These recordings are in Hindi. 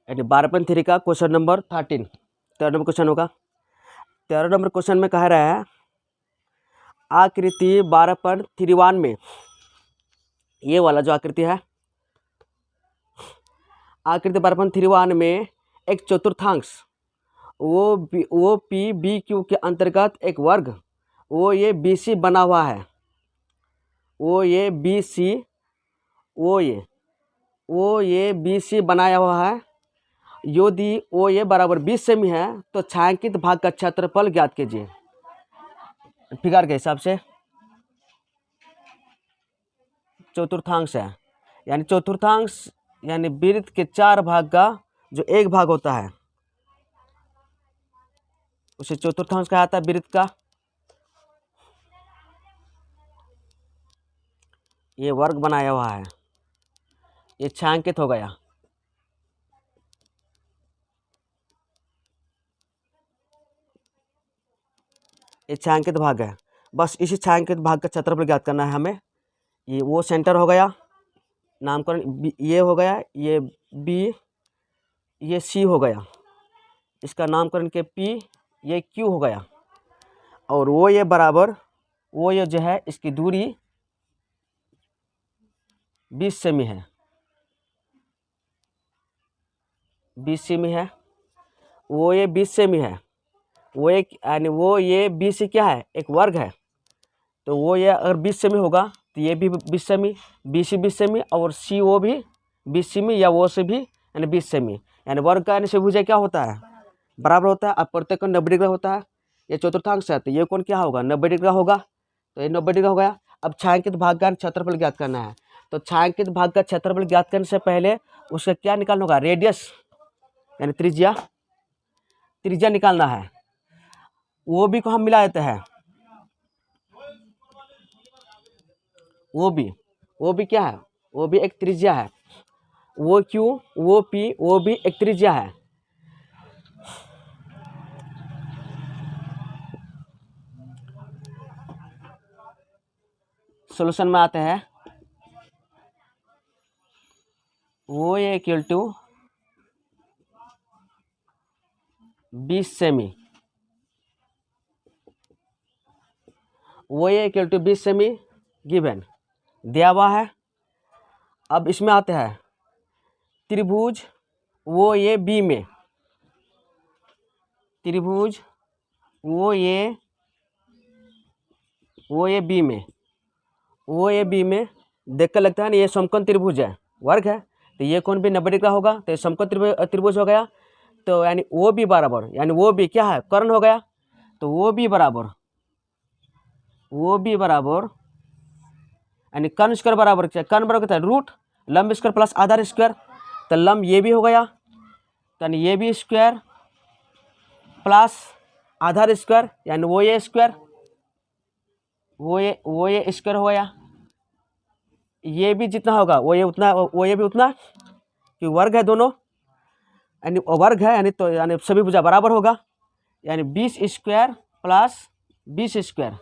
यानी 12.3 का क्वेश्चन नंबर 13 13 नंबर क्वेश्चन होगा। 13 नंबर क्वेश्चन में कह रहा है आकृति 12.31 में, ये वाला जो आकृति है, आकृति 12.31 में एक चतुर्थांश वो पी बी क्यू के अंतर्गत एक वर्ग वो ये बी सी बना हुआ है, वो ये बी सी वो ये बी सी बनाया हुआ है। यदि ओ ये बराबर 20 सेमी है तो छायांकित भाग का क्षेत्रफल ज्ञात कीजिए। फिगर के हिसाब से चतुर्थांश है, यानी चतुर्थांश यानी वृत्त के 4 भाग का जो एक भाग होता है उसे चतुर्थांश कहा जाता है वृत्त का। ये वर्ग बनाया हुआ है, ये छायांकित हो गया। ये छायांकित भाग है, बस इसी छायांकित भाग का क्षेत्रफल ज्ञात करना है हमें। ये वो सेंटर हो गया, नामकरण ये हो गया, ये बी, ये सी हो गया, इसका नामकरण के पी, ये क्यू हो गया, और वो ये बराबर वो ये जो है इसकी दूरी 20 सेमी है, 20 सेमी है, वो ये 20 सेमी है, वो एक यानी वो ये बी सी क्या है, एक वर्ग है, तो वो ये अगर 20 सेमी होगा तो ये भी 20 सेमी, बी सी 20 सेमी और सी वो भी 20 सेमी या वो से भी यानी 20 सेमी, यानी वर्ग का यानी त्रिभुज क्या होता है, बराबर होता है। अब प्रत्येक कोण 90 डिग्री होता है, ये चतुर्थांश है तो ये कोण क्या होगा 90 डिग्री होगा, तो ये 90 डिग्री हो गया। अब छायांकित भाग का क्षेत्रफल ज्ञात करना है, तो छायांकित भाग का क्षेत्रफल ज्ञात करने से पहले उसका क्या निकालना होगा, रेडियस यानी त्रिज्या निकालना है। वो भी को हम मिला देते हैं, वो भी क्या है, वो भी एक त्रिज्या है, वो क्यू वो पी वो भी एक त्रिज्या है। सॉल्यूशन में आते हैं, वो ये इक्वल टू 20 सेमी, वो ये इक्वल टू 20 सेमी गिवन दिया हुआ है। अब इसमें आते हैं त्रिभुज वो ये बी में, त्रिभुज वो ये बी में, वो ये बी में देख कर लगता है ना ये समकोण त्रिभुज है, वर्ग है, तो ये कोण भी 90 डिग्री का होगा, तो ये समकोण त्रिभुज हो गया। तो यानी वो भी बराबर यानी वो भी क्या है कर्ण हो गया, तो वो भी बराबर यानी कर्ण स्क्वायर बराबर क्या, कर्ण बराबर क्या रूट लंब स्क्वायर प्लस आधार स्क्वायर, तो लंब ये भी हो गया, यानी ये भी स्क्वायर प्लस आधार स्क्वायर यानी वो ये स्क्वायर, वो ये स्क्वायर हो गया, ये भी जितना होगा वो ये उतना, वो ये भी उतना, कि वर्ग है दोनों, यानी वर्ग है यानी तो यानी सभी भुजा बराबर होगा, यानी 20 स्क्वायर प्लस 20 स्क्वायर,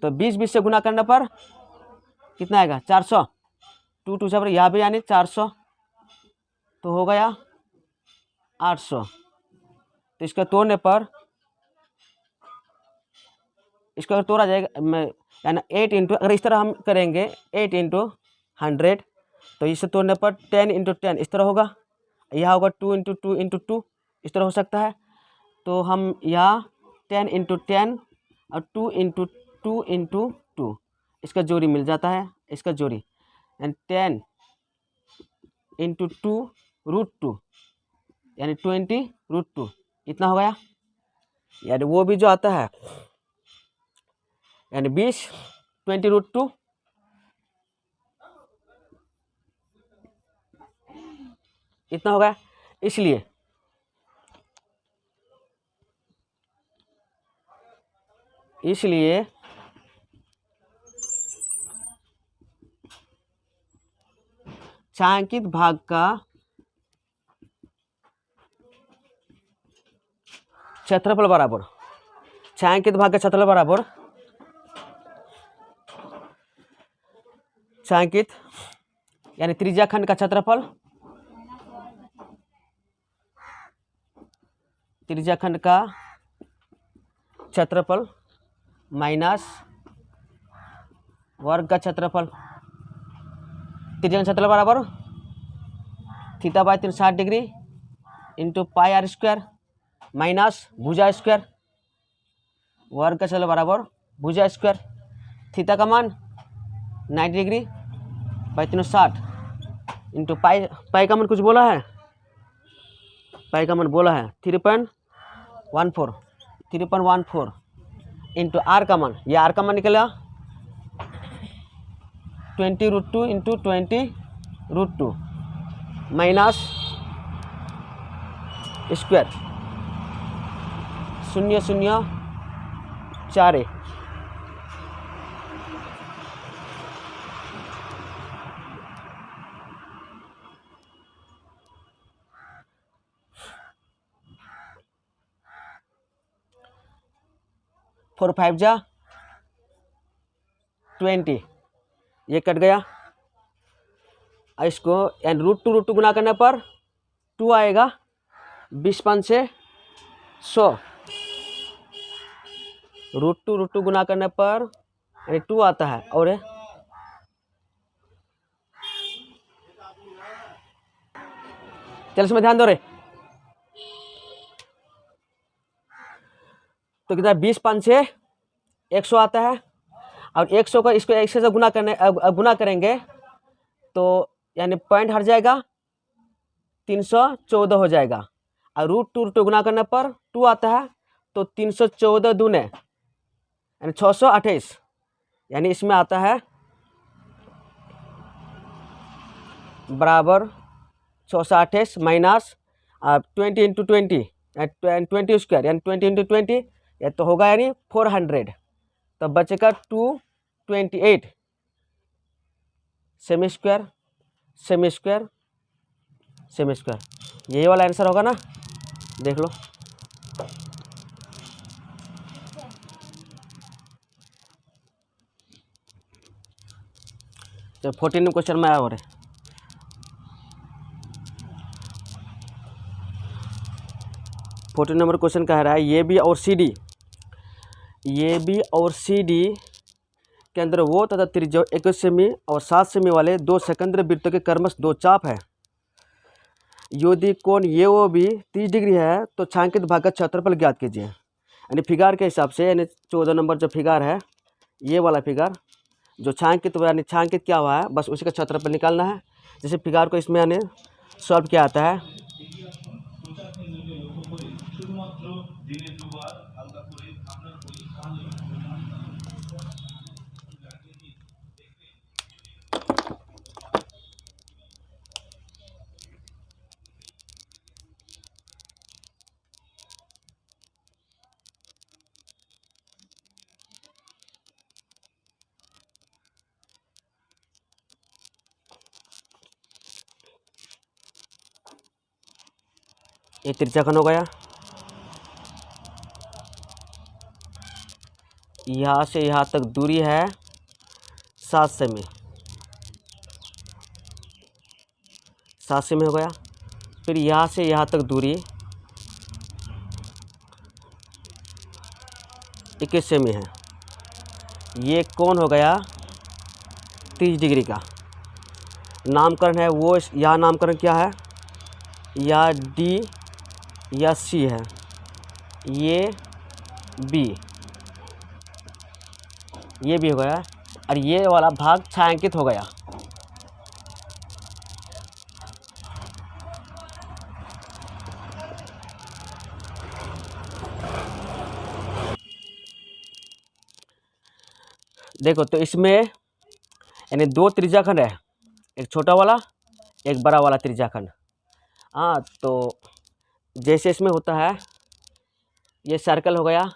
तो 20 से गुना करने पर कितना आएगा 400, 2 2 पर यहाँ भी यानी 400, तो हो गया 800, तो इसका तोड़ने पर इसका अगर तोड़ा जाएगा यानी 8 इंटू, अगर इस तरह हम करेंगे 8 इंटू 100, तो इसे तोड़ने पर 10 इंटू 10 इस तरह होगा, यह होगा 2 इंटू 2 इंटू 2 इस तरह हो सकता है, तो हम यहाँ 10 इंटू 10 और 2 इंटू 2 इंटू 2 इसका जोड़ी मिल जाता है, इसका जोड़ी एंड 10 इंटू 2 रूट 2 यानी 20 रूट 2 इतना हो गया, यानी वो भी जो आता है यानी 20 रूट 2 इतना हो गया। इसलिए छायांकित भाग का क्षेत्रफल बराबर, छायांकित भाग का क्षेत्रफल बराबर छायांकित यानी त्रिज्या खंड का क्षेत्रफल त्रिज्याखंड का क्षेत्रफल माइनस वर्ग का क्षेत्रफल। त्रिज्याखंड क्षेत्रफल बराबर theta by 360 degree into pi R square minus भुजा स्क्वायर, वर्ग का क्षेत्रफल बराबर भुजा स्क्वायर। थीटा का मान 90 डिग्री बाई 360 इंटू पाई, पाई का मान कुछ बोला है, पाई का मान बोला है 3.14 इंटू आर का मान, ये आर का मान निकला 20√2 इंटू 20√2 माइनस स्क्वायर 0.041। फोर 5 जा 20, ये कट गया। इसको √2 गुना करने पर 2 आएगा, 20 से 100, √2 गुना करने पर 2 आता है। और चल इसमें ध्यान दो रे, तो कितना 20 से 100 आता है, और 100 का इसको 100 से गुना करेंगे तो यानी पॉइंट हट जाएगा, 314 हो जाएगा। और √2 गुना करने पर 2 आता है, तो 314 दूने यानी 628, यानी इसमें आता है बराबर 628 माइनस 20 इंटू 20 स्क्वायर यानी 20 इंटू 20, ये तो होगा यानी 400, तो बचेगा 228 semi square semi square semi square, यही वाला आंसर होगा ना, देख लो। तो 14 क्वेश्चन में आया हो रहे, 14 नंबर क्वेश्चन कह रहा है ए बी और सी डी के अंदर वो तथा त्रिज्या 21 सेमी और 7 सेमी वाले 2 सेकेंद्र वृत्तों के क्रमश 2 चाप है। यदि कोण ये वो भी 30 डिग्री है तो छायांकित भाग का क्षेत्रफल ज्ञात कीजिए। यानी फिगर के हिसाब से, यानी 14 नंबर जो फिगर है, ये वाला फिगर जो छायांकित यानी छायांकित क्या हुआ है, बस उसी का क्षेत्रफल निकालना है। जैसे फिगर को इसमें यानी सॉल्व किया आता है, ये त्रिज्याखंड हो गया, यहाँ से यहाँ तक दूरी है 7 सेमी, 7 सेमी हो गया। फिर यहाँ से यहाँ तक दूरी 21 सेमी है। ये कोण हो गया 30 डिग्री का। नामकरण है वो, यहाँ नामकरण क्या है, या डी या सी है, ये बी हो गया, और ये वाला भाग छायांकित हो गया। देखो तो इसमें यानी 2 त्रिज्याखंड है, एक छोटा वाला एक बड़ा वाला त्रिज्याखंड। हाँ, तो जैसे इसमें होता है, ये सर्कल हो गया,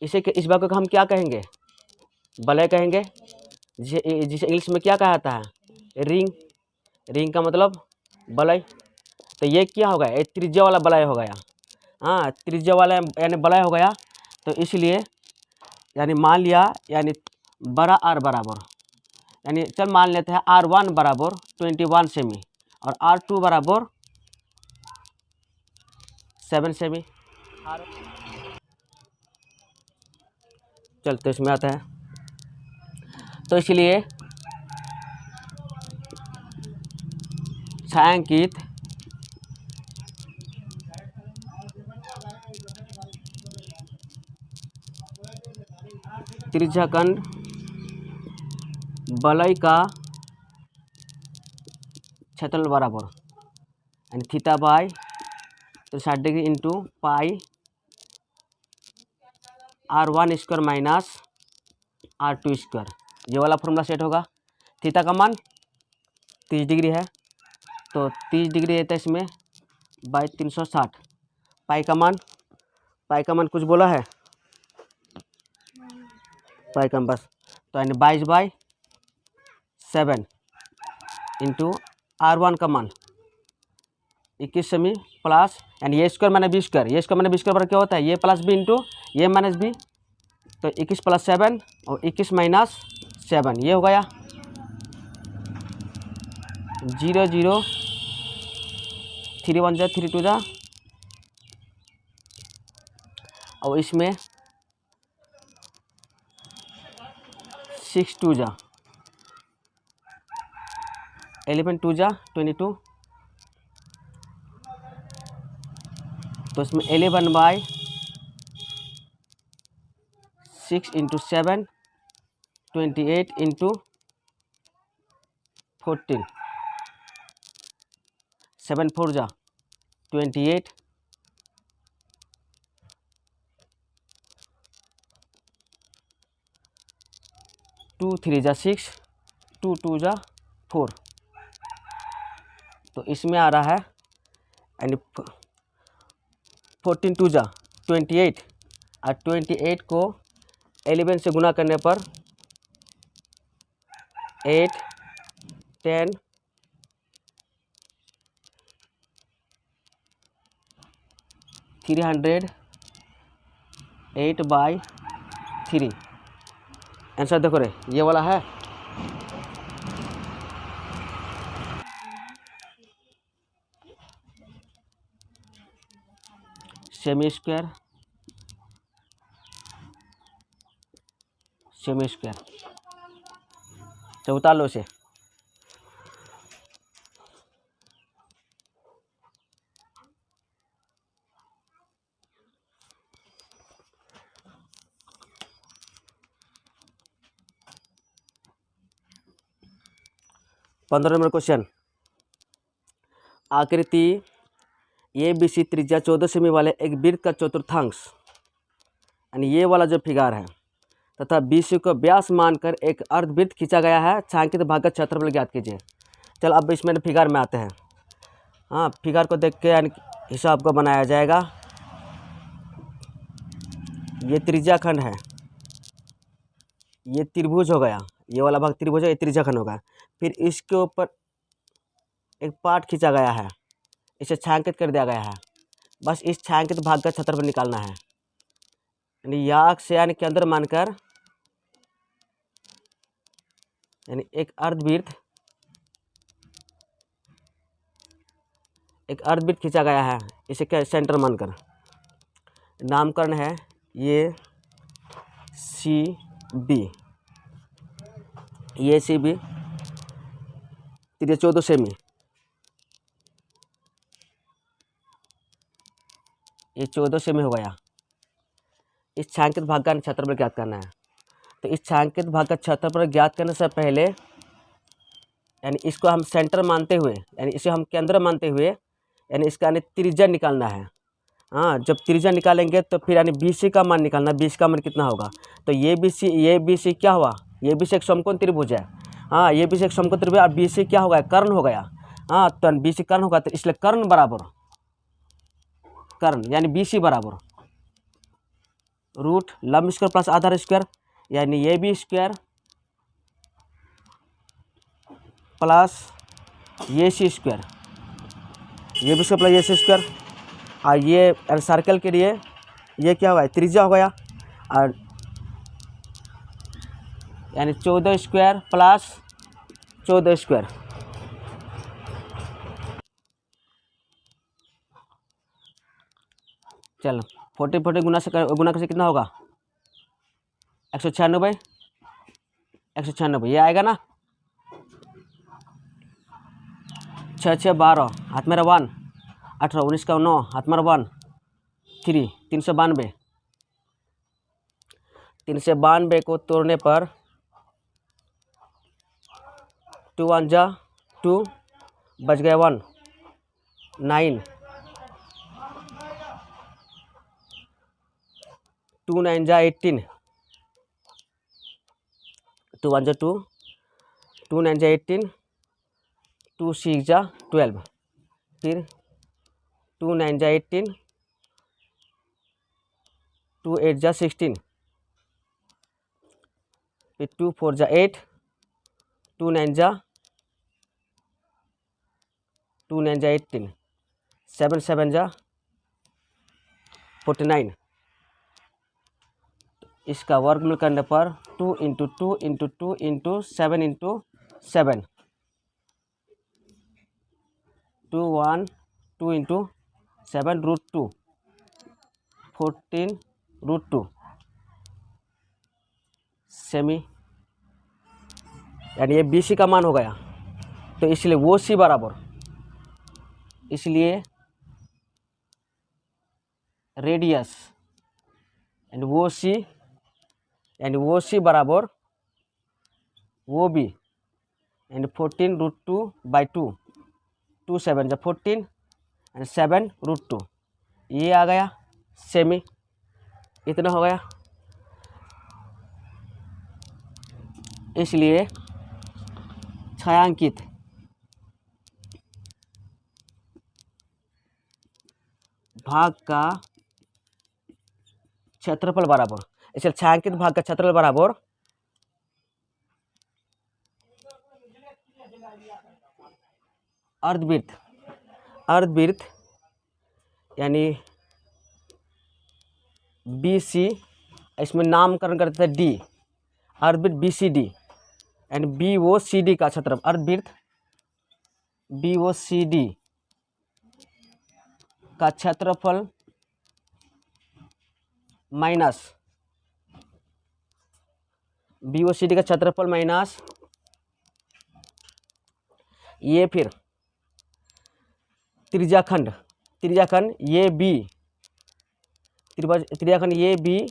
इसे इस भाग को हम क्या कहेंगे, वलय कहेंगे, जिसे इंग्लिश में क्या कहा जाता है, रिंग का मतलब वलय। तो ये क्या हो गया, ये त्रिज्या वाला वलय हो गया। हाँ, त्रिज्या वाला यानी वलय हो गया, तो इसलिए यानी मान लिया, यानी बड़ा आर बराबर, यानी चल मान लेते हैं R1 बराबर 21 सेमी और R2 बराबर 7 सेमी। चलते इसमें आता है, तो इसलिए छायांकित त्रिज्याखंड वलय का क्षेत्रफल बराबर यानी थीटा बाई तो 60 डिग्री इंटू पाई R1 square minus R2 square, ये वाला फॉर्मूला सेट होगा। थीटा का मान 30 डिग्री है, तो 30 डिग्री रहता है इसमें बाई 360। पाई का मान कुछ बोला है, पाई का बस, तो यानी 22/7 इंटू R1 का मान 21 सेमी प्लस यानी ए स्क्वायर माइनस बी स्क्वायर, ये स्क्वायर माइनस बी स्क्वायर पर क्या होता है, ये प्लस बी इंटू ये माइनस बी, तो 21 + 7 और 21 - 7, ये हो गया 0 0 3 1 जा 3 2 जा, और इसमें 6 2 जा 11 2 जा 22, तो इसमें 11/6 इंटू 7 28 इंटू 14, 7 4 जा 28, 2 3 जा 6, 2 2 जा 4, तो इसमें आ रहा है यानी 14 2 जा 28 और 28 को 11 से गुना करने पर 8 10 308/3। आंसर देखो रे, ये वाला है। सेमी स्क्वायर तो उतार लो इसे। पंद्रह नंबर क्वेश्चन, आकृति ABC त्रिज्या 14 सेमी वाले एक वृत्त का चतुर्थांश यानी ये वाला जो फिगर है तथा BC को व्यास मानकर एक अर्धवृत्त खींचा गया है, छायांकित भाग का क्षेत्रफल ज्ञात कीजिए। चल अब इसमें फिगर में आते हैं। हाँ, फिगर को देख के यानी हिसाब को बनाया जाएगा। ये त्रिज्याखंड है, ये त्रिभुज हो गया, ये वाला भाग त्रिभुज है, ये त्रिज्याखंड होगा। फिर इसके ऊपर एक पार्ट खींचा गया है, इसे छायांकित कर दिया गया है। बस इस छायांकित भाग का क्षेत्रफल निकालना है, यानी याक से यानी केंद्र मानकर यानी एक अर्धवृत्त खींचा गया है, इसे क्या सेंटर मानकर। नामकरण है ये CB, ये CB त्रिज्या 14 सेमी, ये 14 सेमी हो गया। इस छायांकित भाग का क्षेत्रफल ज्ञात करना है। तो इस छायांकित भाग का क्षेत्रफल ज्ञात करने से पहले यानी इसको हम सेंटर मानते हुए यानी इसे हम केंद्र मानते हुए यानी इसका यानी त्रिज्या निकालना है। हाँ, जब त्रिज्या निकालेंगे तो फिर यानी BC का मान निकालना। BC का मान कितना होगा, तो ये BC क्या हुआ, ये BC एक समकोण त्रिभुज है। हाँ, ये BC एक समकोण त्रिभुज और BC क्या हो गया, कर्ण हो गया। हाँ, तो BC कर्ण होगा, तो इसलिए कर्ण बराबर कर्ण यानी BC बराबर रूट लंब स्क्वायर प्लस आधार स्क्वायर यानी AB square plus AC square, AB square plus AC square. और ये सर्कल के लिए ये क्या होगा, त्रिज्या हो गया, और यानी 14 स्क्वायर प्लस 14 स्क्वायर। चल 40 गुना से कितना होगा 196, 196 ये आएगा ना। 6 6 12 हाथ मेरा 1, 18 19 का 9 हाथ मेरा 1 3, 392। 392 को तोड़ने पर 2 1 जा 2 बच गया 1 9, 2 9 जा 18, 2 1 जा 2, 2 9 जा 18, 2 6 जा 12, फिर 2 9 जा 18, 2 8 जा 16, फिर 2 4 जा 8, 2 9 जा 18, 7 7 जा 49। इसका वर्गमूल करने पर 2 × 2 × 2 × 7 × 7, 2 1 2 × 7 √2, 14 √2 सेमी, यानी ये BC का मान हो गया। तो इसलिए वो C बराबर, इसलिए रेडियस एंड वो C यानी वो C बराबर वो B एंड 14 √2/2, 2 7 जा 14 एंड 7 √2 ये आ गया सेमी। इतना हो गया। इसलिए छायांकित भाग का क्षेत्रफल बराबर, इसलिए छायांकित भाग का क्षेत्रफल बराबर अर्धवृत्त, अर्धवृत्त यानी BC, इसमें नामकरण करते थे D, अर्धवृत्त BCD एंड BOCD का क्षेत्रफल, अर्धवृत्त BOCD का क्षेत्रफल माइनस BOCD का क्षेत्रफल माइनस ये, फिर त्रिज्याखंड, त्रिज्याखंड ये B, त्रिज्याखंड ये B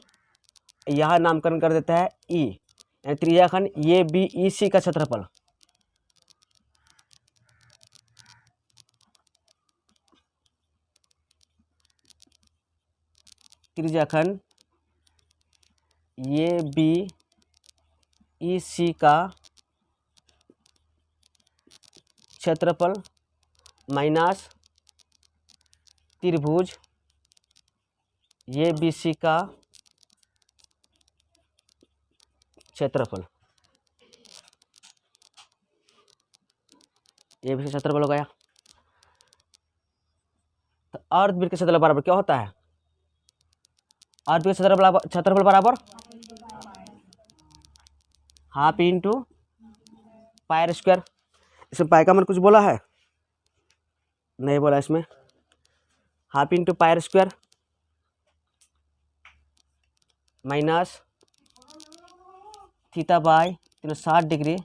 यहाँ नामकरण कर देता है E, यानी त्रिज्याखंड ये BEC का क्षेत्रफल, त्रिज्याखंड ये BEC का क्षेत्रफल माइनस त्रिभुज ये BC का क्षेत्रफल, ये भी क्षेत्रफल हो गया। तो अर्धवृत्त के क्षेत्रफल बराबर क्या होता है, अर्धवृत्त के क्षेत्रफल बराबर हाफ इंटू पाई स्क्वायर। इसमें पाई का मन कुछ बोला है नहीं बोला, इसमें half into pi square minus theta by 360 degree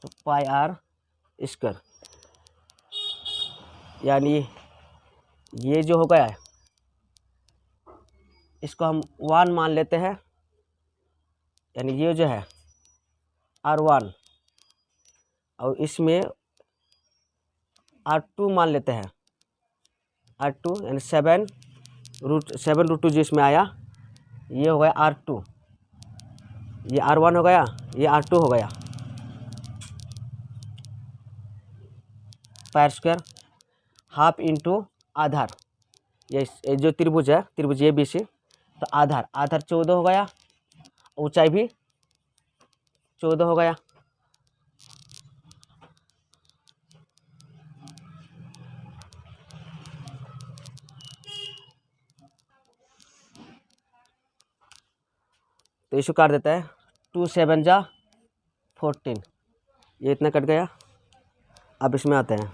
तो पाई r स्क्वायर, यानी ये जो हो गया है इसको हम 1 मान लेते हैं, यानी ये जो है R1 और इसमें R2 मान लेते हैं, R2 यानी 7√2 जो इसमें आया ये हो गया R2, ये R1 हो गया, ये R2 हो गया। पाई स्क्वायर हाफ इंटू आधार, ये जो त्रिभुज है, त्रिभुज ये BC, तो आधार 14 हो गया, ऊंचाई भी 14 हो गया। तो इशू काट देता है, 2 7 जा 14, ये इतना कट गया। अब इसमें आते हैं,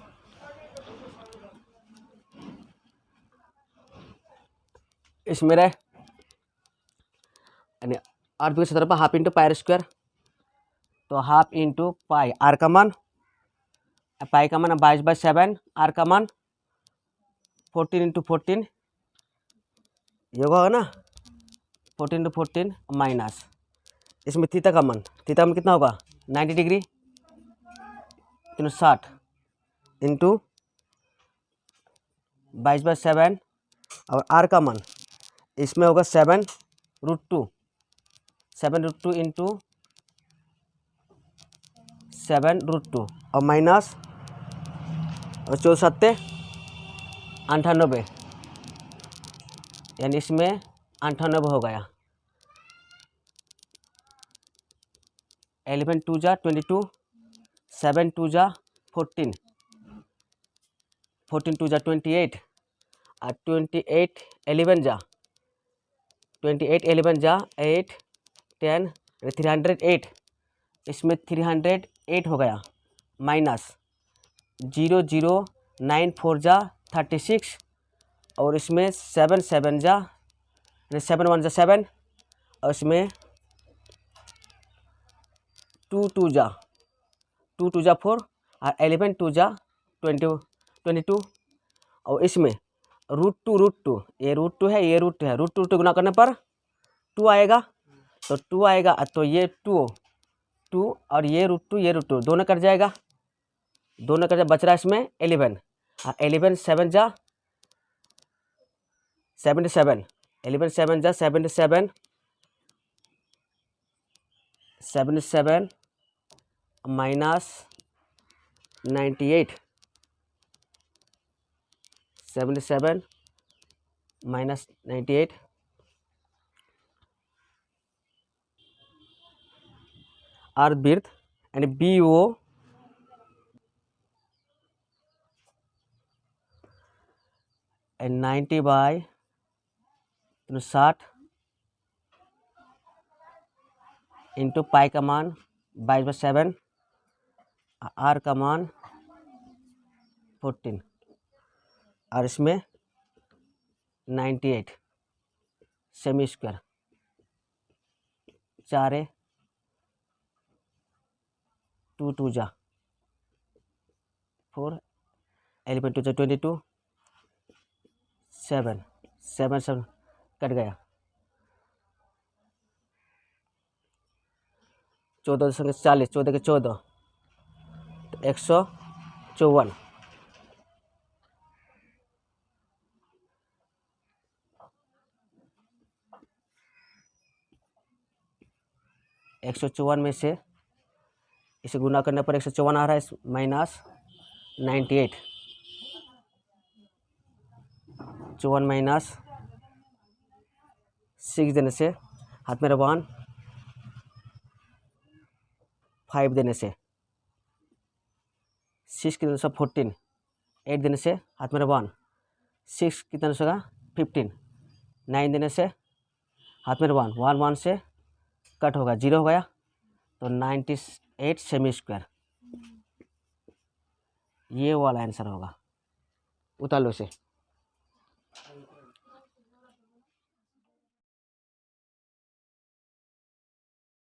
इसमें रहे यानी अर्ध के क्षेत्रफल हाफ इंटू पाई स्क्वायर, तो हाफ इंटू पाई, आर का मान, पाई का मान 22/7, आर का मान 14 इंटू 14, ये होगा ना 14 इंटू 14 माइनस, इसमें थीटा का मान कितना होगा 90 डिग्री 360 इंटू 22/7, और आर का मान इसमें होगा 7√2 इंटू 7√2 और माइनस और 4×7 98, यानी इसमें 98 हो गया। 11 2 जा 22, 7 2 जा 14, 14 2 जा 28, और 28 11 जा 8 10 308, इसमें 308 हो गया, माइनस 0094 जा 36, और इसमें 7 7 जा 7 1 जा 7, और इसमें 2 2 जा 4, और 11 2 जा 22, और इसमें √2 ये √2 है, ये √2 है, √2 गुना करने पर 2 आएगा, तो 2 आएगा, तो ये 2 और ये √2 दोनों कट जाएगा, बच रहा है इसमें 11, और 11 7 जा 77, 11 7 जा 77, 77 माइनस 98, 77 माइनस 98, अर्धवृत्त यानी BO एंड 90/60 इंटू पाई का मान 22/7, आर का मान 14, और इसमें 98 सेमी स्क्वायर, 4 2 2 जा 4, 11 2 जा 22, 7 7 7 कट गया, 14 संगे 40, 14 के 14, तो 154, में से इसे गुना करने पर 154 आ रहा है, माइनस 98, 54 माइनस 6 देने से हाथ में 1 5 देने से 6 कितने से 14, 8 देने से हाथ में 1 6 कितने से होगा 15, 9 देने से हाथ में 1 1 से कट होगा 0 हो गया, तो 98 सेमी स्क्वायर ये वाला आंसर होगा। उतार लो इसे।